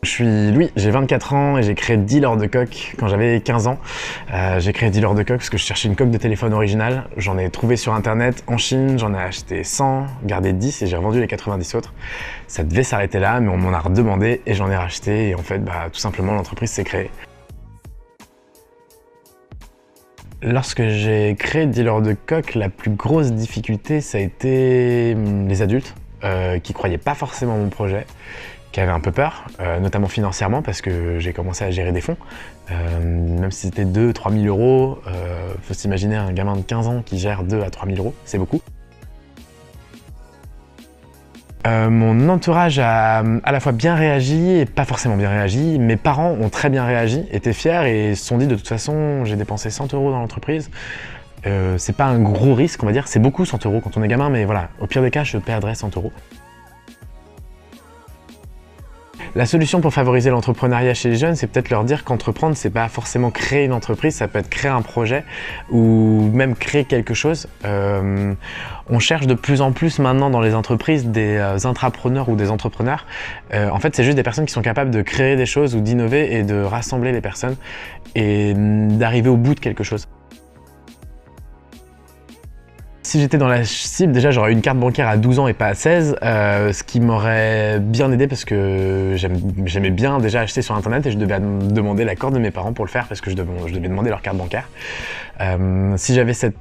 Je suis Louis, j'ai 24 ans et j'ai créé Dealer de coque quand j'avais 15 ans. J'ai créé Dealer de coque parce que je cherchais une coque de téléphone originale. J'en ai trouvé sur internet en Chine, j'en ai acheté 100, gardé 10 et j'ai revendu les 90 autres. Ça devait s'arrêter là, mais on m'en a redemandé et j'en ai racheté et en fait, tout simplement, l'entreprise s'est créée. Lorsque j'ai créé Dealer de coque, la plus grosse difficulté, ça a été les adultes qui croyaient pas forcément mon projet, qui avaient un peu peur, notamment financièrement, parce que j'ai commencé à gérer des fonds. Même si c'était 2-3 000 euros, faut s'imaginer un gamin de 15 ans qui gère 2 à 3 000 euros, c'est beaucoup. Mon entourage a à la fois bien réagi et pas forcément bien réagi. Mes parents ont très bien réagi, étaient fiers et se sont dit de toute façon j'ai dépensé 100 euros dans l'entreprise. C'est pas un gros risque on va dire, c'est beaucoup 100 euros quand on est gamin mais voilà, au pire des cas je perdrais 100 euros. La solution pour favoriser l'entrepreneuriat chez les jeunes, c'est peut-être leur dire qu'entreprendre, c'est pas forcément créer une entreprise, ça peut être créer un projet ou même créer quelque chose. On cherche de plus en plus maintenant dans les entreprises des intrapreneurs ou des entrepreneurs. En fait, c'est juste des personnes qui sont capables de créer des choses ou d'innover et de rassembler les personnes et d'arriver au bout de quelque chose. Si j'étais dans la cible, déjà j'aurais eu une carte bancaire à 12 ans et pas à 16, ce qui m'aurait bien aidé parce que j'aimais bien déjà acheter sur internet et je devais demander l'accord de mes parents pour le faire parce que je devais demander leur carte bancaire. Si j'avais cette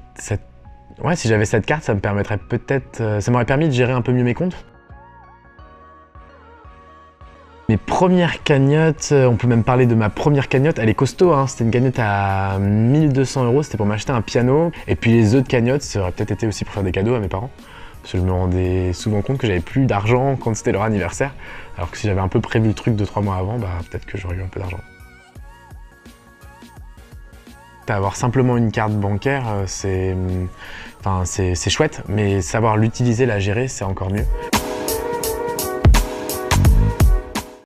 carte, ça me permettrait peut-être, ça m'aurait permis de gérer un peu mieux mes comptes. Mes premières cagnottes, on peut même parler de ma première cagnotte, elle est costaud, hein. C'était une cagnotte à 1 200 euros, c'était pour m'acheter un piano. Et puis les autres cagnottes, ça aurait peut-être été aussi pour faire des cadeaux à mes parents. Parce que je me rendais souvent compte que j'avais plus d'argent quand c'était leur anniversaire. Alors que si j'avais un peu prévu le truc 2-3 mois avant, peut-être que j'aurais eu un peu d'argent. Avoir simplement une carte bancaire, c'est chouette, mais savoir l'utiliser, la gérer, c'est encore mieux.